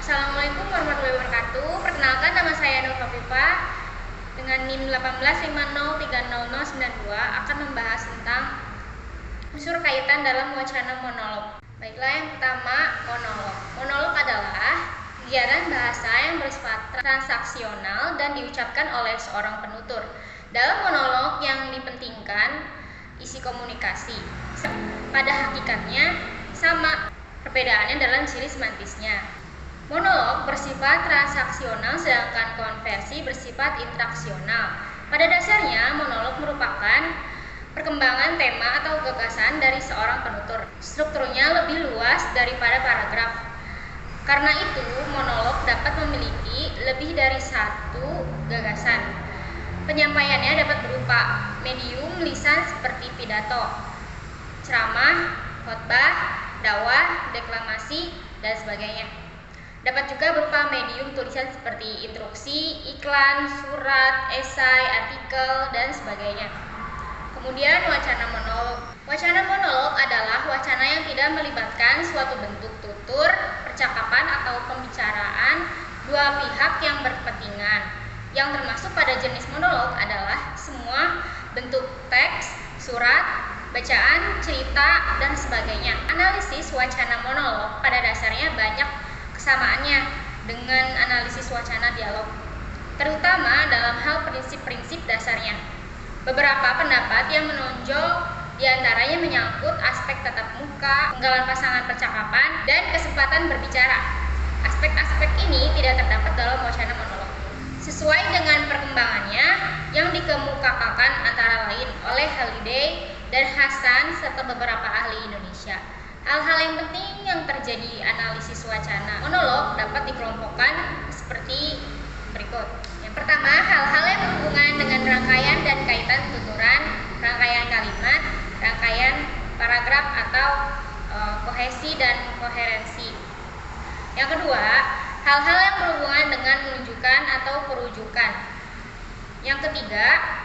Assalamualaikum warahmatullahi wabarakatuh. Perkenalkan, nama saya Nur Khafifah dengan NIM 1850303092 akan membahas tentang unsur kaitan dalam wacana monolog. Baiklah, yang pertama, monolog. Monolog adalah kegiatan bahasa yang bersifat transaksional dan diucapkan oleh seorang penutur. Dalam monolog yang dipentingkan isi komunikasi. Pada hakikatnya sama, perbedaannya dalam ciri semantisnya. Monolog bersifat transaksional sedangkan konversi bersifat interaksional. Pada dasarnya, monolog merupakan perkembangan tema atau gagasan dari seorang penutur. Strukturnya lebih luas daripada paragraf. Karena itu, monolog dapat memiliki lebih dari satu gagasan. Penyampaiannya dapat berupa medium lisan seperti pidato, ceramah, khotbah, dakwah, deklamasi, dan sebagainya. Dapat juga berupa medium tulisan seperti instruksi, iklan, surat, esai, artikel, dan sebagainya. Kemudian wacana monolog. Wacana monolog adalah wacana yang tidak melibatkan suatu bentuk tutur, percakapan, atau pembicaraan dua pihak yang berkepentingan. Yang termasuk pada jenis monolog adalah semua bentuk teks, surat, bacaan, cerita, dan sebagainya. Analisis wacana monolog pada dasarnya banyak kesamaannya dengan analisis wacana dialog, terutama dalam hal prinsip-prinsip dasarnya. Beberapa pendapat yang menonjol diantaranya menyangkut aspek tatap muka, penggalan pasangan percakapan, dan kesempatan berbicara. Aspek-aspek ini tidak terdapat dalam wacana monolog. Sesuai dengan perkembangannya yang dikemukakan antara lain oleh Halliday dan Hasan serta beberapa ahli Indonesia. Hal-hal yang penting yang terjadi analisis wacana monolog dapat dikelompokkan seperti berikut. Yang pertama, hal-hal yang berhubungan dengan rangkaian dan kaitan tuturan, rangkaian kalimat, rangkaian paragraf atau kohesi dan koherensi. Yang kedua, hal-hal yang berhubungan dengan menunjukkan atau perujukan. Yang ketiga,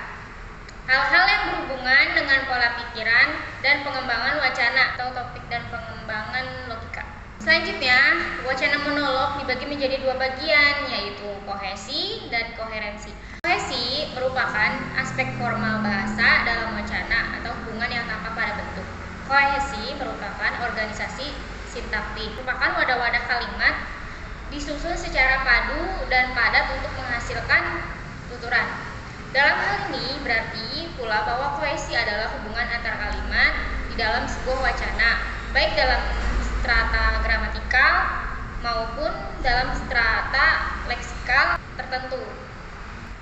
hal-hal yang berhubungan dengan pola pikiran dan pengembangan wacana atau topik dan pengembangan logika. Selanjutnya, wacana monolog dibagi menjadi dua bagian, yaitu kohesi dan koherensi. Kohesi merupakan aspek formal bahasa dalam wacana atau hubungan yang tampak pada bentuk. Kohesi merupakan organisasi sintaktik, merupakan wadah-wadah kalimat disusun secara padu dan padat untuk menghasilkan tuturan. Dalam hal ini berarti pula bahwa kohesi adalah hubungan antar kalimat di dalam sebuah wacana, baik dalam strata gramatikal maupun dalam strata leksikal tertentu.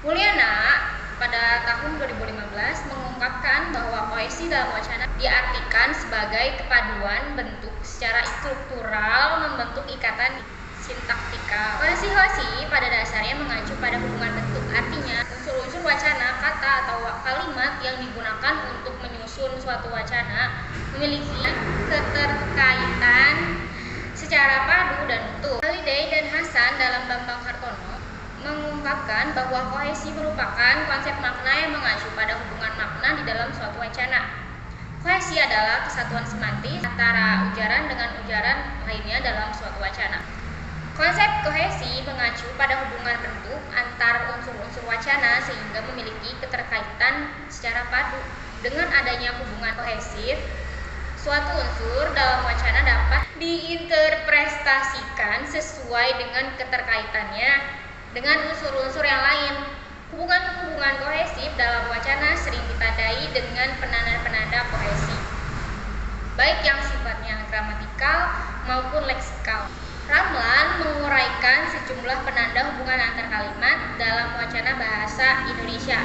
Mulyana pada tahun 2015 mengungkapkan bahwa kohesi dalam wacana diartikan sebagai kepaduan bentuk secara struktural membentuk ikatan sintaktikal. Kohesi pada dasarnya mengacu pada hubungan bentuk, artinya unsur-unsur wacana, kata atau kalimat yang digunakan untuk menyusun suatu wacana memiliki keterkaitan secara padu dan utuh. Halliday dan Hasan dalam Bambang Hartono mengungkapkan bahwa kohesi merupakan konsep makna yang mengacu pada hubungan makna di dalam suatu wacana. Kohesi adalah kesatuan semantis antara ujaran dengan ujaran lainnya dalam suatu wacana. Konsep kohesi mengacu pada hubungan bentuk antar unsur-unsur wacana sehingga memiliki keterkaitan secara padu. Dengan adanya hubungan kohesif, suatu unsur dalam wacana dapat diinterpretasikan sesuai dengan keterkaitannya dengan unsur-unsur yang lain. Hubungan-hubungan kohesif dalam wacana sering ditandai dengan penanda-penanda kohesi, baik yang sifatnya gramatikal maupun leksikal. Ramlan menguraikan sejumlah penanda hubungan antar kalimat dalam wacana bahasa Indonesia.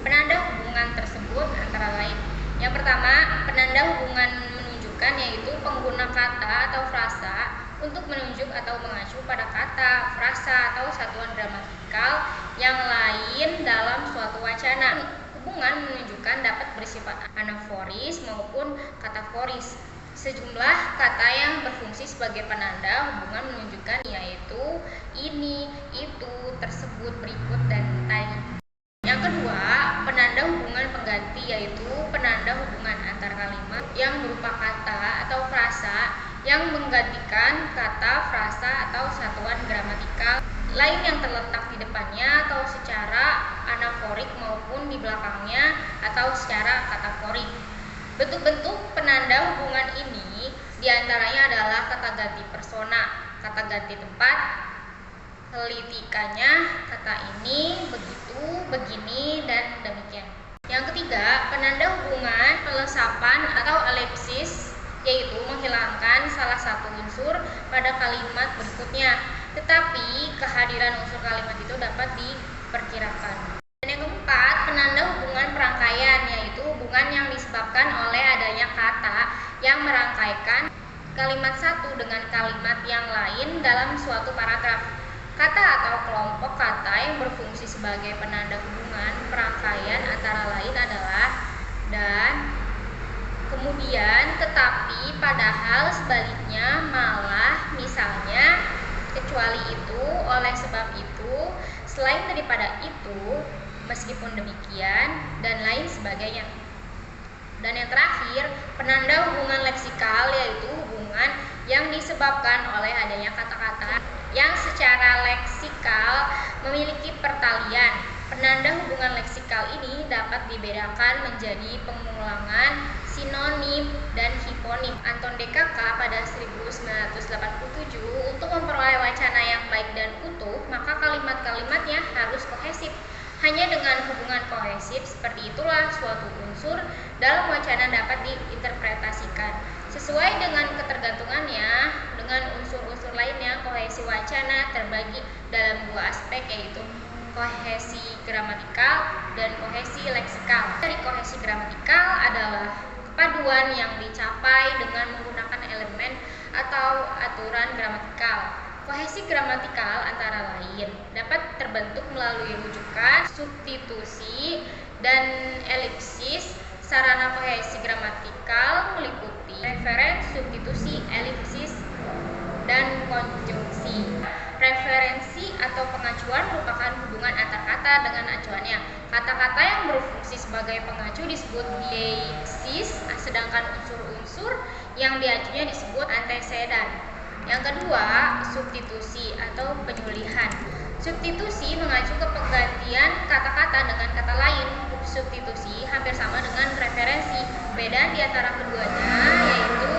Penanda hubungan tersebut antara lain: yang pertama, penanda hubungan menunjukkan, yaitu pengguna kata atau frasa untuk menunjuk atau mengacu pada kata, frasa, atau satuan gramatikal yang lain dalam suatu wacana. Hubungan menunjukkan dapat bersifat anaforis maupun kataforis. Sejumlah kata yang berfungsi sebagai penanda hubungan menunjukkan, yaitu ini, itu, tersebut, berikut, dan tadi. Yang kedua, penanda hubungan pengganti, yaitu penanda hubungan antar kalimat yang berupa kata atau frasa yang yang menggantikan kata, frasa, atau satuan gramatikal lain yang terletak di depannya atau secara anaforik maupun di belakangnya atau secara kataforik. Bentuk-bentuk penanda hubungan ini diantaranya adalah kata ganti persona, kata ganti tempat, kelitikannya, kata ini, begitu, begini, dan demikian. Yang ketiga, penanda hubungan pelesapan atau elipsis, yaitu menghilangkan salah satu unsur pada kalimat berikutnya, tetapi kehadiran unsur kalimat itu dapat diperkirakan. Dan yang keempat, penanda hubungan perangkaian, yaitu hubungan yang disebabkan oleh adanya kata yang merangkaikan kalimat satu dengan kalimat yang lain dalam suatu paragraf. Kata atau kelompok kata yang berfungsi sebagai penanda hubungan perangkaian antara lain adalah dan, kemudian, tetapi, padahal, sebaliknya, malah, misalnya, kecuali itu, oleh sebab itu, selain daripada itu, meskipun demikian, dan lain sebagainya. Dan yang terakhir, penanda hubungan leksikal, yaitu hubungan yang disebabkan oleh adanya kata-kata yang secara leksikal memiliki pertalian. Penanda hubungan leksikal ini dapat dibedakan menjadi pengulangan, sinonim, dan hiponim. Anton DKK pada 1987 untuk memperoleh wacana yang baik dan utuh, maka kalimat-kalimatnya harus kohesif. Hanya dengan hubungan kohesif seperti itulah suatu unsur dalam wacana dapat diinterpretasikan. Sesuai dengan ketergantungannya dengan unsur-unsur lainnya, kohesi wacana terbagi dalam dua aspek, yaitu kohesi gramatikal dan kohesi leksikal. Dari kohesi gramatikal adalah kepaduan yang dicapai dengan menggunakan elemen atau aturan gramatikal. Kohesi gramatikal antara lain dapat terbentuk melalui rujukan, substitusi, dan elipsis. Sarana kohesi gramatikal meliputi referen, substitusi, elipsis, dan konjungsi. Referensi atau pengacuan merupakan hubungan antar kata dengan acuannya. Kata-kata yang berfungsi sebagai pengacu disebut deiksis, sedangkan unsur-unsur yang diacunya disebut antecedan. Yang kedua, substitusi atau penyulihan. Substitusi mengacu ke penggantian kata-kata dengan kata lain. Substitusi hampir sama dengan referensi. Beda di antara keduanya yaitu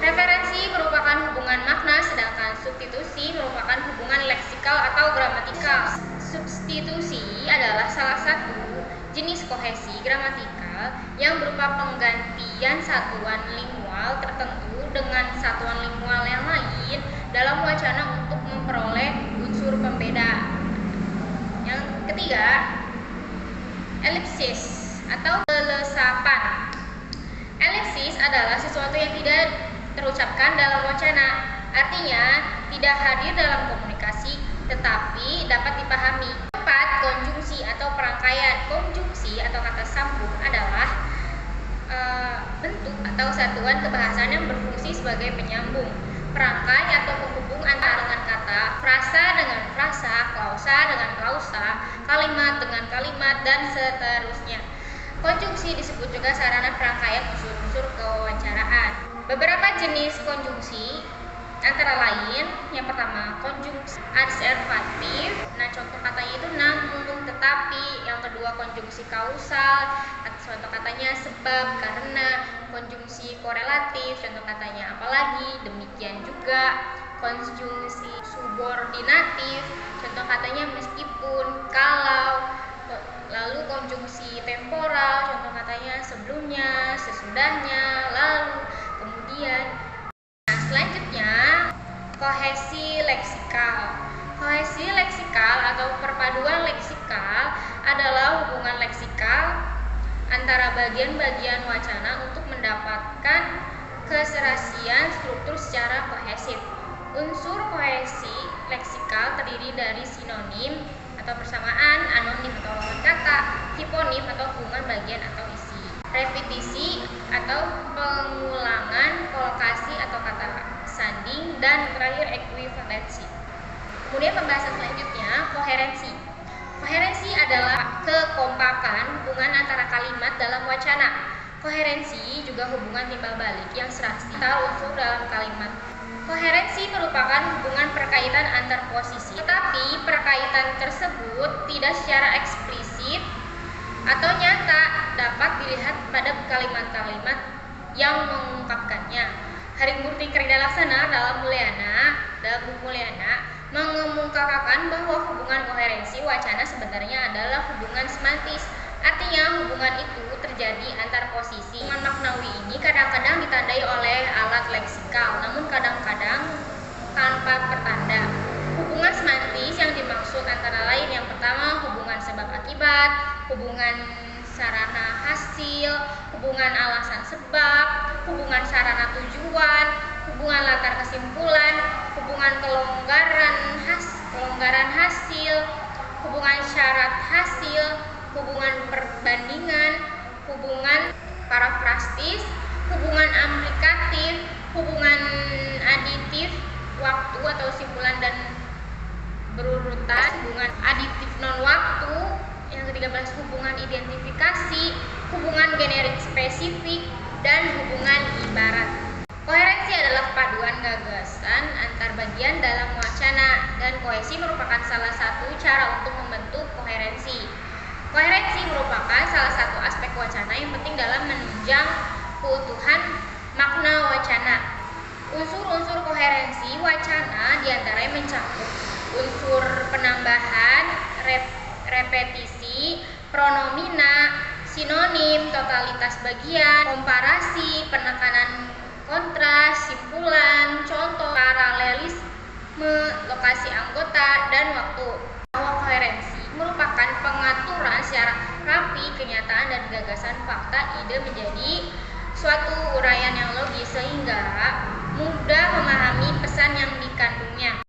referensi merupakan hubungan makna, sedangkan substitusi merupakan hubungan leksikal atau gramatikal. Substitusi adalah salah satu jenis kohesi gramatikal yang berupa penggantian satuan lingual tertentu dengan satuan lingual yang lain dalam wacana untuk memperoleh unsur pembeda. Yang ketiga, elipsis atau pelesapan. Elipsis adalah sesuatu yang tidak terucapkan dalam wacana, artinya tidak hadir dalam komunikasi tetapi dapat dipahami. Keempat, konjungsi atau perangkaian. Konjungsi atau kata sambung adalah bentuk atau satuan kebahasaan yang berfungsi sebagai penyambung, perangkai atau penghubung antara dengan kata, frasa dengan frasa, klausa dengan klausa, kalimat dengan kalimat, dan seterusnya. Konjungsi disebut juga sarana perangkaian unsur-unsur kewawancaraan. Beberapa jenis konjungsi antara lain, yang pertama konjungsi adservatif. Nah, contoh katanya itu namun, tetapi. Yang kedua, konjungsi kausal. Contoh katanya sebab, karena. Konjungsi korelatif. Contoh katanya apalagi, demikian juga. Konjungsi subordinatif. Contoh katanya meskipun, kalau. Lalu konjungsi temporal. Contoh katanya sebelumnya, sesudahnya, lalu, kemudian. Selanjutnya, kohesi leksikal. Kohesi leksikal atau perpaduan leksikal adalah hubungan leksikal antara bagian-bagian wacana untuk mendapatkan keserasian struktur secara kohesif. Unsur kohesi leksikal terdiri dari sinonim atau persamaan, anonim atau lawan kata, hiponim atau hubungan bagian atau isi, repetisi atau pengulangan, kolokasi atau kata sanding, dan terakhir ekuivalensi. Kemudian pembahasan selanjutnya, koherensi. Koherensi adalah kekompakan hubungan antara kalimat dalam wacana. Koherensi juga hubungan timbal balik yang serasi antar unsur dalam kalimat. Koherensi merupakan hubungan perkaitan antar posisi, tetapi perkaitan tersebut tidak secara eksplisit atau nyata dapat dilihat pada kalimat-kalimat yang mengungkapkannya. Harimurti Kridalaksana dalam buku Mulyana mengemukakan bahwa hubungan koherensi wacana sebenarnya adalah hubungan semantis. Artinya hubungan itu terjadi antar posisi. Hubungan maknawi ini kadang-kadang ditandai oleh alat leksikal, namun kadang-kadang tanpa pertanda. Hubungan semantis yang dimaksud antara lain yang pertama hubungan sebab akibat, hubungan sarana hasil, hubungan alasan sebab, hubungan sarana tujuan, hubungan latar kesimpulan, hubungan kelonggaran hasil, hubungan syarat hasil, hubungan perbandingan, hubungan parafrastis, hubungan aplikatif, hubungan aditif, waktu atau simpulan dan berurutan, hubungan aditif non waktu, yang ke-13 hubungan identifikasi, hubungan generik spesifik, dan hubungan ibarat. Koherensi adalah paduan gagasan antar bagian dalam wacana, dan kohesi merupakan salah satu cara untuk membentuk koherensi. Koherensi merupakan salah satu aspek wacana yang penting dalam menunjang keutuhan makna wacana. Unsur-unsur koherensi wacana diantaranya mencakup unsur penambahan, repetisi, pronomina, sinonim, totalitas bagian, komparasi, penekanan kontras, simpulan, contoh, paralelisme, lokasi anggota, dan waktu. Bahwa koherensi merupakan pengaturan secara rapi kenyataan dan gagasan fakta ide menjadi suatu uraian yang logis sehingga mudah memahami pesan yang dikandungnya.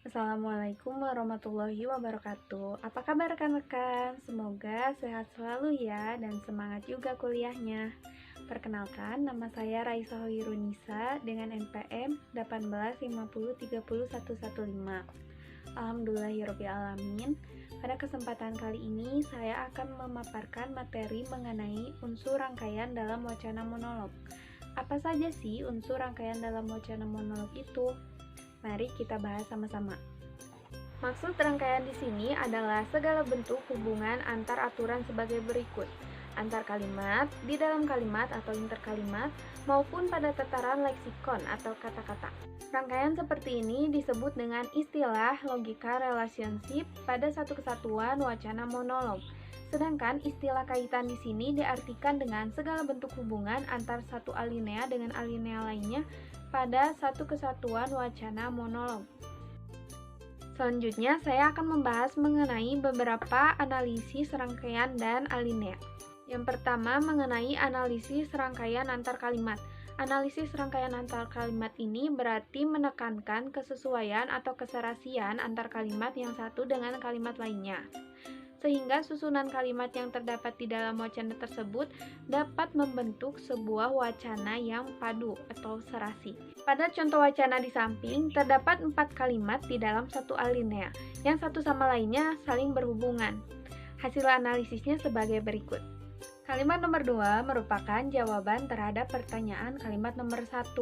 Assalamualaikum warahmatullahi wabarakatuh. Apa kabar rekan-rekan? Semoga sehat selalu ya dan semangat juga kuliahnya. Perkenalkan, nama saya Raisa Hoirunisa dengan NPM 185030115. Alhamdulillahirobbilalamin. Pada kesempatan kali ini saya akan memaparkan materi mengenai unsur rangkaian dalam wacana monolog. Apa saja sih unsur rangkaian dalam wacana monolog itu? Mari kita bahas sama-sama. Maksud rangkaian di sini adalah segala bentuk hubungan antar aturan sebagai berikut: antar kalimat, di dalam kalimat atau interkalimat, maupun pada tataran leksikon atau kata-kata. Rangkaian seperti ini disebut dengan istilah logika relationship pada satu kesatuan wacana monolog. Sedangkan istilah kaitan di sini diartikan dengan segala bentuk hubungan antar satu alinea dengan alinea lainnya pada satu kesatuan wacana monolog. Selanjutnya, saya akan membahas mengenai beberapa analisis rangkaian dan alinea. Yang pertama, mengenai analisis rangkaian antar kalimat. Analisis rangkaian antar kalimat ini berarti menekankan kesesuaian atau keserasian antar kalimat yang satu dengan kalimat lainnya, sehingga susunan kalimat yang terdapat di dalam wacana tersebut dapat membentuk sebuah wacana yang padu atau serasi. Pada contoh wacana di samping, terdapat 4 kalimat di dalam satu alinea, yang satu sama lainnya saling berhubungan. Hasil analisisnya sebagai berikut. Kalimat nomor 2 merupakan jawaban terhadap pertanyaan kalimat nomor 1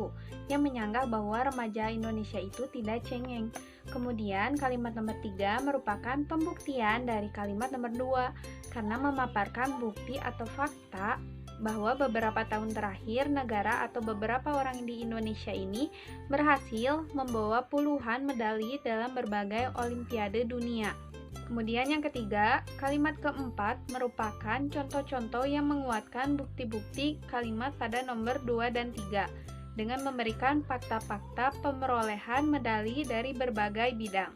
yang menyanggah bahwa remaja Indonesia itu tidak cengeng. Kemudian kalimat nomor 3 merupakan pembuktian dari kalimat nomor 2 karena memaparkan bukti atau fakta bahwa beberapa tahun terakhir negara atau beberapa orang di Indonesia ini berhasil membawa puluhan medali dalam berbagai olimpiade dunia. Kemudian yang ketiga, kalimat keempat merupakan contoh-contoh yang menguatkan bukti-bukti kalimat pada nomor 2 dan 3 dengan memberikan fakta-fakta pemerolehan medali dari berbagai bidang.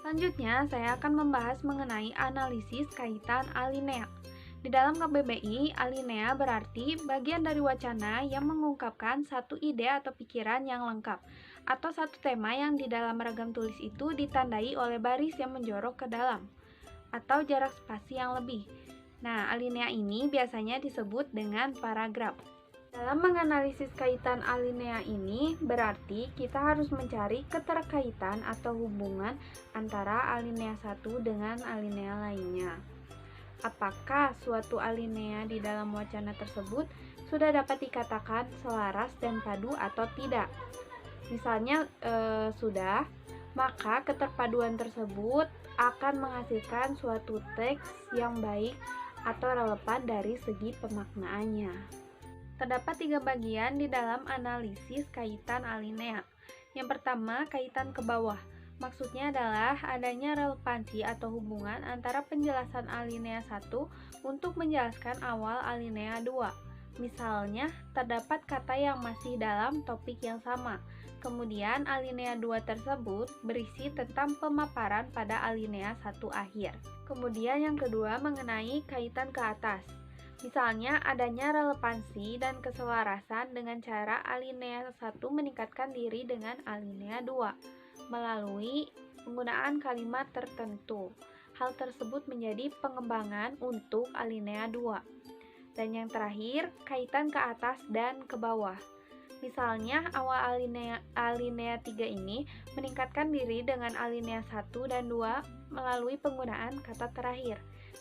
Selanjutnya, saya akan membahas mengenai analisis kaitan alinea. Di dalam KBBI, alinea berarti bagian dari wacana yang mengungkapkan satu ide atau pikiran yang lengkap, atau satu tema yang di dalam ragam tulis itu ditandai oleh baris yang menjorok ke dalam, atau jarak spasi yang lebih. Nah, alinea ini biasanya disebut dengan paragraf. Dalam menganalisis kaitan alinea ini, berarti kita harus mencari keterkaitan atau hubungan antara alinea satu dengan alinea lainnya. apakah suatu alinea di dalam wacana tersebut sudah dapat dikatakan selaras dan padu atau tidak. Misalnya sudah, maka keterpaduan tersebut akan menghasilkan suatu teks yang baik atau relevan dari segi pemaknaannya. Terdapat 3 bagian di dalam analisis kaitan alinea. Yang pertama, kaitan ke bawah. Maksudnya adalah adanya relevansi atau hubungan antara penjelasan alinea 1 untuk menjelaskan awal alinea 2. Misalnya, terdapat kata yang masih dalam topik yang sama. Kemudian, alinea 2 tersebut berisi tentang pemaparan pada alinea 1 akhir. Kemudian yang kedua mengenai kaitan ke atas. Misalnya, adanya relevansi dan keselarasan dengan cara alinea 1 meningkatkan diri dengan alinea 2 melalui penggunaan kalimat tertentu. Hal tersebut menjadi pengembangan untuk alinea 2. Dan yang terakhir, kaitan ke atas dan ke bawah. Misalnya, awal alinea 3 ini meningkatkan diri dengan alinea 1 dan 2 melalui penggunaan kata terakhir.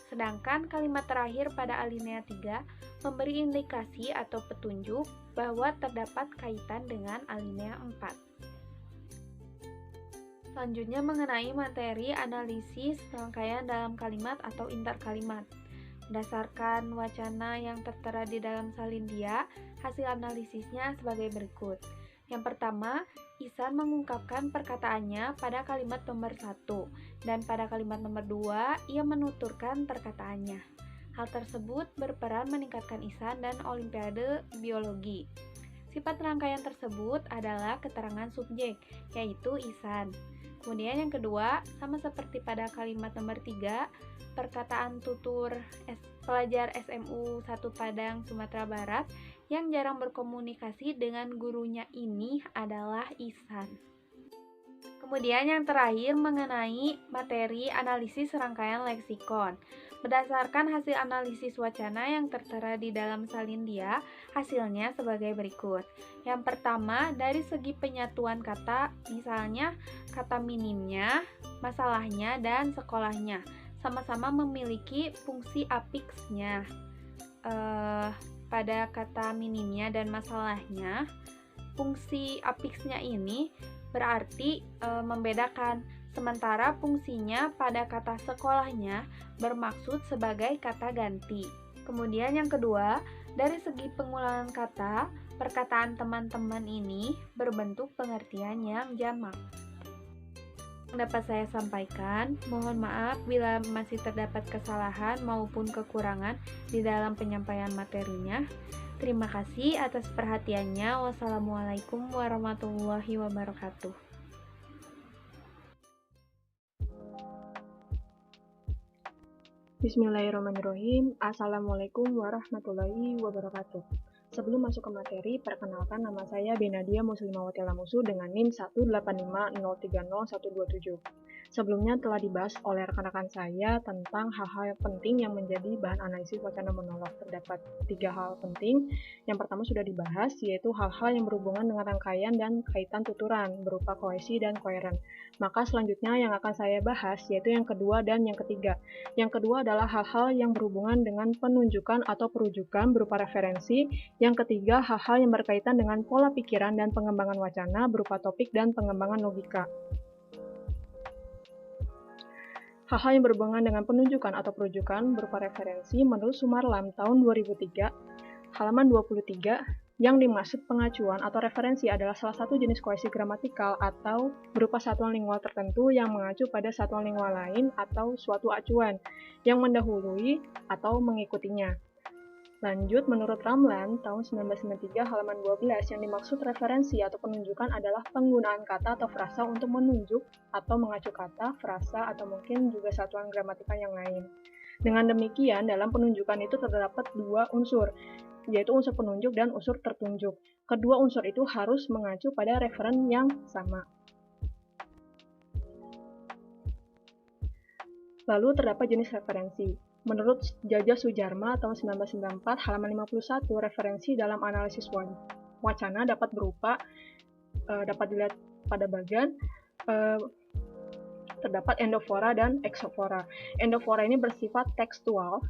Sedangkan kalimat terakhir pada alinea 3 memberi indikasi atau petunjuk bahwa terdapat kaitan dengan alinea 4. Selanjutnya mengenai materi analisis rangkaian dalam kalimat atau interkalimat. Berdasarkan wacana yang tertera di dalam salin dia, hasil analisisnya sebagai berikut. Yang pertama, Ihsan mengungkapkan perkataannya pada kalimat nomor 1, dan pada kalimat nomor 2, ia menuturkan perkataannya. Hal tersebut berperan meningkatkan Ihsan dan Olimpiade Biologi. Sifat rangkaian tersebut adalah keterangan subjek, yaitu Ihsan. Kemudian yang kedua, sama seperti pada kalimat nomor 3, perkataan tutur pelajar SMU 1 Padang, Sumatera Barat yang jarang berkomunikasi dengan gurunya ini adalah Ihsan. Kemudian yang terakhir mengenai materi analisis rangkaian leksikon. Berdasarkan hasil analisis wacana yang tertera di dalam salin dia, hasilnya sebagai berikut. Yang pertama, dari segi penyatuan kata, misalnya kata minimnya, masalahnya, dan sekolahnya, sama-sama memiliki fungsi afiksnya. Pada kata minimnya dan masalahnya, fungsi afiksnya ini berarti membedakan, sementara fungsinya pada kata sekolahnya bermaksud sebagai kata ganti. Kemudian yang kedua, dari segi pengulangan kata, perkataan teman-teman ini berbentuk pengertian yang jamak. Dapat saya sampaikan, mohon maaf bila masih terdapat kesalahan maupun kekurangan di dalam penyampaian materinya. Terima kasih atas perhatiannya. Wassalamualaikum warahmatullahi wabarakatuh. Bismillahirrahmanirrahim. Assalamualaikum warahmatullahi wabarakatuh. Sebelum masuk ke materi, perkenalkan nama saya Benadia Muslimawati Lamusu dengan NIM 185030127. Sebelumnya telah dibahas oleh rekan-rekan saya tentang hal-hal penting yang menjadi bahan analisis wacana monolog. Terdapat 3 hal penting. Yang pertama sudah dibahas, yaitu hal-hal yang berhubungan dengan rangkaian dan kaitan tuturan berupa kohesi dan koheren. Maka selanjutnya yang akan saya bahas yaitu yang kedua dan yang ketiga. Yang kedua adalah hal-hal yang berhubungan dengan penunjukan atau perujukan berupa referensi. Yang ketiga, hal-hal yang berkaitan dengan pola pikiran dan pengembangan wacana berupa topik dan pengembangan logika. Hal-hal yang berhubungan dengan penunjukan atau perujukan berupa referensi menurut Sumarlam tahun 2003, halaman 23, yang dimaksud pengacuan atau referensi adalah salah satu jenis kohesi gramatikal atau berupa satuan lingual tertentu yang mengacu pada satuan lingual lain atau suatu acuan yang mendahului atau mengikutinya. Lanjut, menurut Ramlan tahun 1993 halaman 12, yang dimaksud referensi atau penunjukan adalah penggunaan kata atau frasa untuk menunjuk atau mengacu kata, frasa, atau mungkin juga satuan gramatikal yang lain. Dengan demikian, dalam penunjukan itu terdapat 2 unsur, yaitu unsur penunjuk dan unsur tertunjuk. Kedua unsur itu harus mengacu pada referen yang sama. Lalu terdapat jenis referensi. Menurut Jajah Sujarma tahun 1994 halaman 51, referensi dalam analisis wacana dapat berupa dapat dilihat pada bagian terdapat endofora dan exofora. Endofora ini bersifat tekstual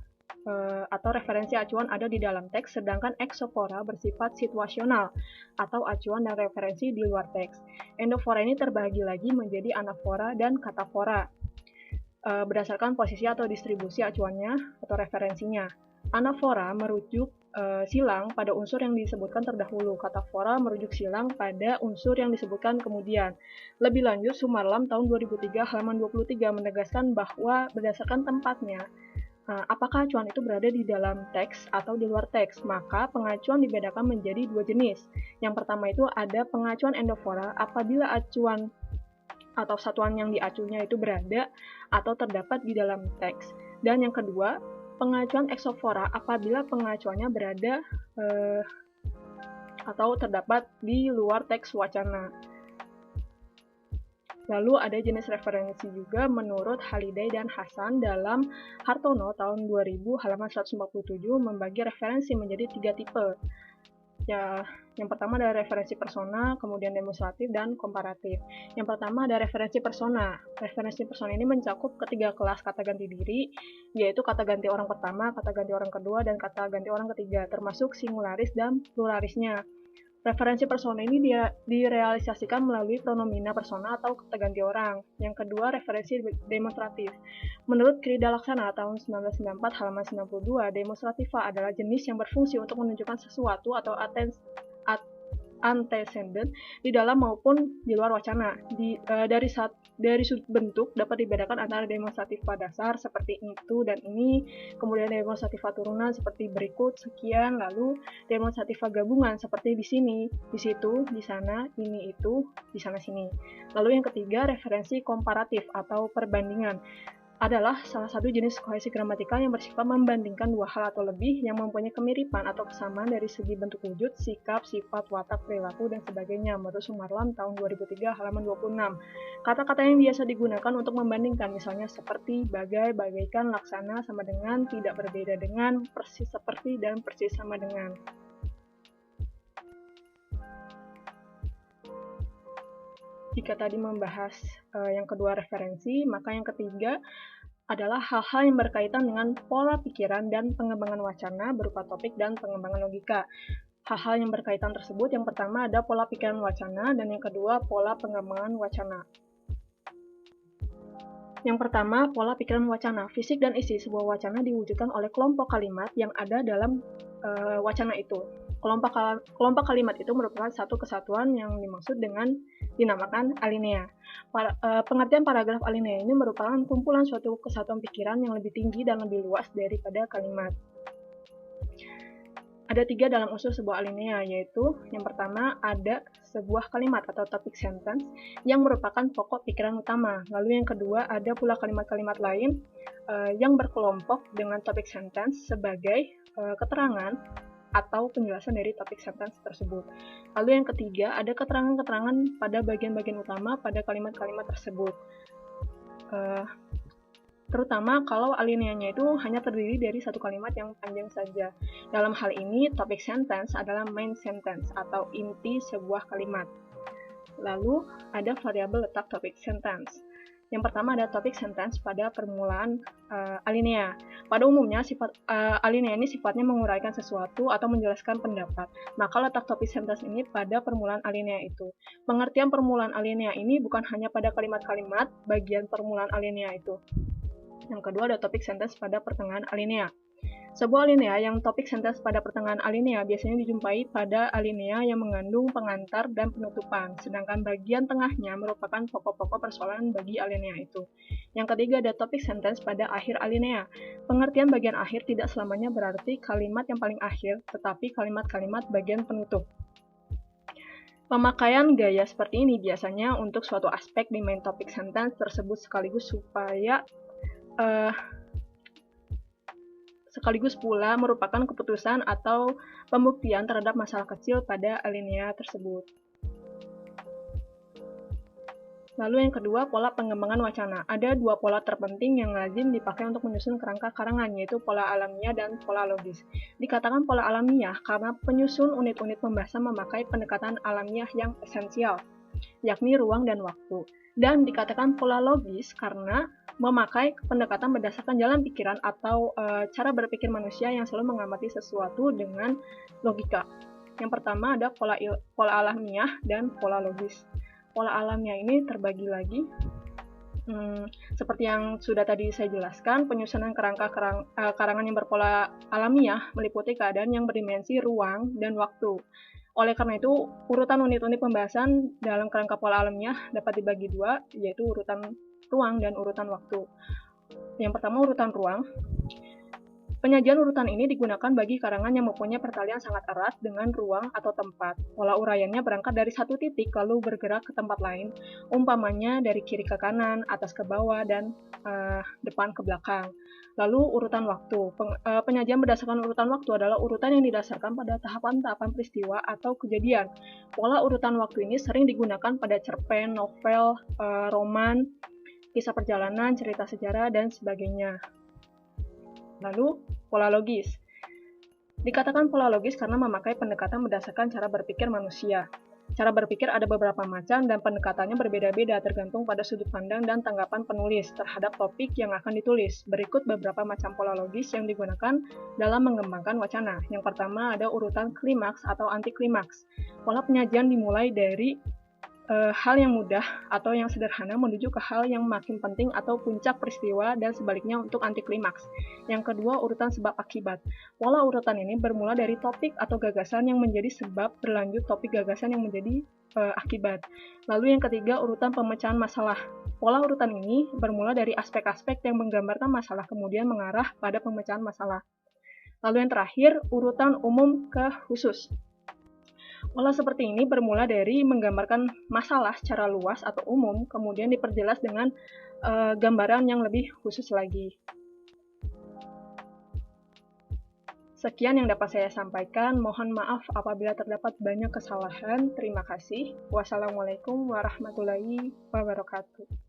atau referensi acuan ada di dalam teks, sedangkan exofora bersifat situasional atau acuan dan referensi di luar teks. Endofora ini terbagi lagi menjadi anafora dan katafora berdasarkan posisi atau distribusi acuannya atau referensinya. Anafora merujuk silang pada unsur yang disebutkan terdahulu. Katafora merujuk silang pada unsur yang disebutkan kemudian. Lebih lanjut, Sumarlam tahun 2003 halaman 23 menegaskan bahwa berdasarkan tempatnya, apakah acuan itu berada di dalam teks atau di luar teks, maka pengacuan dibedakan menjadi dua jenis. Yang pertama itu ada pengacuan endofora apabila acuan atau satuan yang diacunya itu berada atau terdapat di dalam teks. Dan yang kedua, pengacuan exofora apabila pengacuannya berada atau terdapat di luar teks wacana. Lalu ada jenis referensi juga menurut Haliday dan Hasan dalam Hartono tahun 2000 halaman 147 membagi referensi menjadi 3 tipe. Ya, yang pertama ada referensi persona, kemudian demonstratif, dan komparatif. Yang pertama ada referensi persona. Referensi persona ini mencakup ketiga kelas kata ganti diri, yaitu kata ganti orang pertama, kata ganti orang kedua, dan kata ganti orang ketiga, termasuk singularis dan pluralisnya. Referensi persona ini direalisasikan melalui pronomina persona atau kata ganti orang. Yang kedua, referensi demonstratif. Menurut Krida Laksana tahun 1994 halaman 92, demonstrativa adalah jenis yang berfungsi untuk menunjukkan sesuatu atau antecedent di dalam maupun di luar wacana. Dari sudut bentuk dapat dibedakan antara demonstrativa dasar seperti itu dan ini, kemudian demonstrativa turunan seperti berikut, sekian, lalu demonstrativa gabungan seperti di sini, di situ, di sana, ini, itu, di sana, sini. Lalu yang ketiga, referensi komparatif atau perbandingan adalah salah satu jenis kohesi gramatikal yang bersifat membandingkan dua hal atau lebih yang mempunyai kemiripan atau kesamaan dari segi bentuk wujud, sikap, sifat, watak, perilaku, dan sebagainya. Menurut Sumarlam tahun 2003 halaman 26. Kata-kata yang biasa digunakan untuk membandingkan misalnya seperti, bagai, bagaikan, laksana, sama dengan, tidak berbeda dengan, persis seperti, dan persis sama dengan. Jika tadi membahas yang kedua referensi, maka yang ketiga adalah hal-hal yang berkaitan dengan pola pikiran dan pengembangan wacana berupa topik dan pengembangan logika. Hal-hal yang berkaitan tersebut, yang pertama ada pola pikiran wacana, dan yang kedua pola pengembangan wacana. Yang pertama, pola pikiran wacana. Fisik dan isi sebuah wacana diwujudkan oleh kelompok kalimat yang ada dalam wacana itu. Kelompok kalimat itu merupakan satu kesatuan yang dimaksud dengan dinamakan alinea. Pengertian paragraf alinea ini merupakan kumpulan suatu kesatuan pikiran yang lebih tinggi dan lebih luas daripada kalimat. Ada 3 dalam unsur sebuah alinea, yaitu yang pertama ada sebuah kalimat atau topic sentence yang merupakan pokok pikiran utama. Lalu yang kedua ada pula kalimat-kalimat lain yang berkelompok dengan topic sentence sebagai keterangan atau penjelasan dari topik sentence tersebut. Lalu yang ketiga, ada keterangan-keterangan pada bagian-bagian utama pada kalimat-kalimat tersebut. Terutama kalau alineanya itu hanya terdiri dari satu kalimat yang panjang saja. Dalam hal ini, topik sentence adalah main sentence atau inti sebuah kalimat. Lalu, ada variabel letak topik sentence. Yang pertama ada topik sentence pada permulaan alinea. Pada umumnya, sifat alinea ini sifatnya menguraikan sesuatu atau menjelaskan pendapat. Maka letak topik sentence ini pada permulaan alinea itu. Pengertian permulaan alinea ini bukan hanya pada kalimat-kalimat bagian permulaan alinea itu. Yang kedua ada topik sentence pada pertengahan alinea. Sebuah alinea yang topik sentence pada pertengahan alinea biasanya dijumpai pada alinea yang mengandung pengantar dan penutupan, sedangkan bagian tengahnya merupakan pokok-pokok persoalan bagi alinea itu. Yang ketiga ada topik sentence pada akhir alinea. Pengertian bagian akhir tidak selamanya berarti kalimat yang paling akhir, tetapi kalimat-kalimat bagian penutup. Pemakaian gaya seperti ini biasanya untuk suatu aspek di main topik sentence tersebut sekaligus pula merupakan keputusan atau pembuktian terhadap masalah kecil pada alinea tersebut. Lalu yang kedua, pola pengembangan wacana. Ada 2 pola terpenting yang lazim dipakai untuk menyusun kerangka karangan, yaitu pola alamiah dan pola logis. Dikatakan pola alamiah karena penyusun unit-unit pembahasan memakai pendekatan alamiah yang esensial. yakni ruang dan waktu. Dan dikatakan pola logis karena memakai pendekatan berdasarkan jalan pikiran atau cara berpikir manusia yang selalu mengamati sesuatu dengan logika. Yang pertama ada pola alamiah dan pola logis. Pola alamiah ini terbagi lagi seperti yang sudah tadi saya jelaskan, penyusunan kerangka karangan yang berpola alamiah meliputi keadaan yang berdimensi ruang dan waktu. Oleh karena itu, urutan unit-unit pembahasan dalam kerangka pola alamiah dapat dibagi dua, yaitu urutan ruang dan urutan waktu. Yang pertama, urutan ruang. Penyajian urutan ini digunakan bagi karangan yang mempunyai pertalian sangat erat dengan ruang atau tempat. Pola uraiannya berangkat dari satu titik lalu bergerak ke tempat lain, umpamanya dari kiri ke kanan, atas ke bawah, dan depan ke belakang. Lalu urutan waktu. Penyajian berdasarkan urutan waktu adalah urutan yang didasarkan pada tahapan-tahapan peristiwa atau kejadian. Pola urutan waktu ini sering digunakan pada cerpen, novel, roman, kisah perjalanan, cerita sejarah, dan sebagainya. Lalu, pola logis. Dikatakan pola logis karena memakai pendekatan berdasarkan cara berpikir manusia. Cara berpikir ada beberapa macam dan pendekatannya berbeda-beda tergantung pada sudut pandang dan tanggapan penulis terhadap topik yang akan ditulis. Berikut beberapa macam pola logis yang digunakan dalam mengembangkan wacana. Yang pertama ada urutan klimaks atau anti klimaks. Pola penyajian dimulai dari hal yang mudah atau yang sederhana menuju ke hal yang makin penting atau puncak peristiwa dan sebaliknya untuk anti klimaks. Yang kedua, urutan sebab akibat. Pola urutan ini bermula dari topik atau gagasan yang menjadi sebab berlanjut topik gagasan yang menjadi akibat. Lalu yang ketiga, urutan pemecahan masalah. Pola urutan ini bermula dari aspek-aspek yang menggambarkan masalah kemudian mengarah pada pemecahan masalah. Lalu yang terakhir, urutan umum ke khusus. Pola seperti ini bermula dari menggambarkan masalah secara luas atau umum, kemudian diperjelas dengan gambaran yang lebih khusus lagi. Sekian yang dapat saya sampaikan. Mohon maaf apabila terdapat banyak kesalahan. Terima kasih. Wassalamualaikum warahmatullahi wabarakatuh.